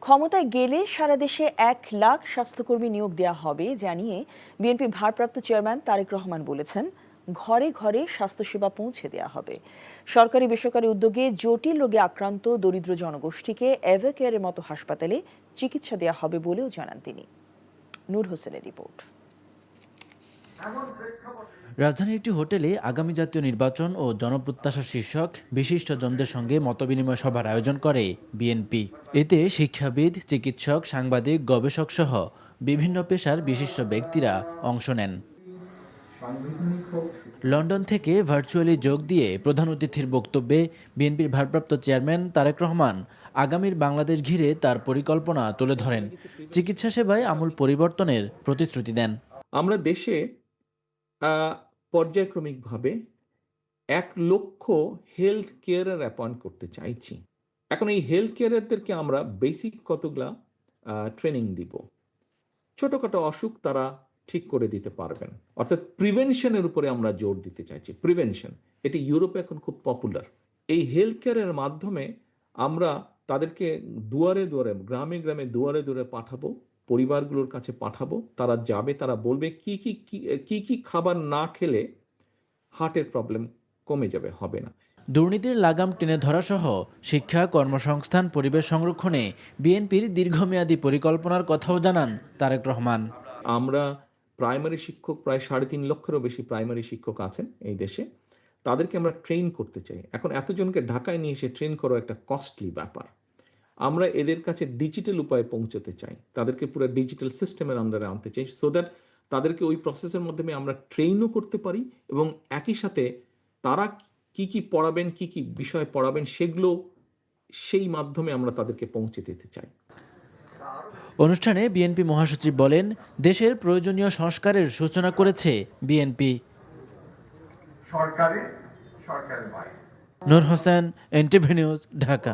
ক্ষমতায় গেলে সারা দেশে ১ লাখ স্বাস্থ্যকর্মী নিয়োগ দেওয়া হবে জানিয়ে বিএনপির ভারপ্রাপ্ত চেয়ারম্যান তারেক রহমান বলেছেন, ঘরে ঘরে স্বাস্থ্যসেবা পৌঁছে দেওয়া হবে। সরকারি বেসরকারি উদ্যোগে জটিল রোগে আক্রান্ত দরিদ্র জনগোষ্ঠীকে এভারকেয়ারের মতো হাসপাতালে চিকিৎসা দেওয়া হবে বলেও জানান তিনি। নূর হোসেনের রিপোর্ট। রাজধানীর একটি হোটেলে আগামী জাতীয় নির্বাচন ও জনপ্রত্যাশা শীর্ষক বিশিষ্টজনদের সঙ্গে মতবিনিময় সভার আয়োজন করে বিএনপি। এতে শিক্ষাবিদ, চিকিৎসক, সাংবাদিক, গবেষক সহ বিভিন্ন পেশার বিশিষ্ট ব্যক্তিরা অংশ নেন। লন্ডন থেকে ভার্চুয়ালি যোগ দিয়ে প্রধান অতিথির বক্তব্যে বিএনপির ভারপ্রাপ্ত চেয়ারম্যান তারেক রহমান আগামীর বাংলাদেশ ঘিরে তার পরিকল্পনা তুলে ধরেন। চিকিৎসা সেবায় আমূল পরিবর্তনের প্রতিশ্রুতি দেন। আমরা দেশে পর্যায়ক্রমিকভাবে ১ লক্ষ হেলথ কেয়ারার অ্যাপয়েন্ট করতে চাইছি। এখন এই হেলথ কেয়ারারদেরকে আমরা বেসিক কতগুলা ট্রেনিং দিব। ছোটখাটো অসুখ তারা ঠিক করে দিতে পারবেন, অর্থাৎ প্রিভেনশনের উপরে আমরা জোর দিতে চাইছি। প্রিভেনশন এটি ইউরোপে এখন খুব পপুলার। এই হেলথ কেয়ারের মাধ্যমে আমরা তাদেরকে দুয়ারে দুয়ারে, গ্রামে গ্রামে দুয়ারে দুয়ারে পাঠাবো, পরিবারগুলোর কাছে পাঠাবো। তারা যাবে, তারা বলবে কি কি খাবার না খেলে হার্টের প্রবলেম কমে যাবে, হবে না। দুর্নীতির লাগাম টেনে ধরা সহ শিক্ষা, কর্মসংস্থান, পরিবেশ সংরক্ষণে বিএনপির দীর্ঘমেয়াদী পরিকল্পনার কথাও জানান তারেক রহমান। আমরা প্রাইমারি শিক্ষক প্রায় ৩.৫ লক্ষেরও বেশি প্রাইমারি শিক্ষক আছেন এই দেশে। তাদেরকে আমরা ট্রেন করতে চাই। এখন এতজনকে ঢাকায় নিয়ে এসে ট্রেন করা একটা কস্টলি ব্যাপার। আমরা এদের কাছে ডিজিটাল উপায়ে পৌঁছতে চাই, তাদেরকে পুরো ডিজিটাল সিস্টেমের আন্ডারে আনতে চাই, সো দ্যাট তাদেরকে ওই প্রসেসের মাধ্যমে আমরা ট্রেনও করতে পারি এবং একই সাথে তারা কি কি পড়াবেন, কি কি বিষয় পড়াবেন সেগুলো সেই মাধ্যমে আমরা তাদেরকে পৌঁছে দিতে চাই। অনুষ্ঠানে বিএনপি মহাসচিব বলেন, দেশের প্রয়োজনীয় সংস্কারের সূচনা করেছে বিএনপি। নূর হোসেন, এনটিভি নিউজ, ঢাকা।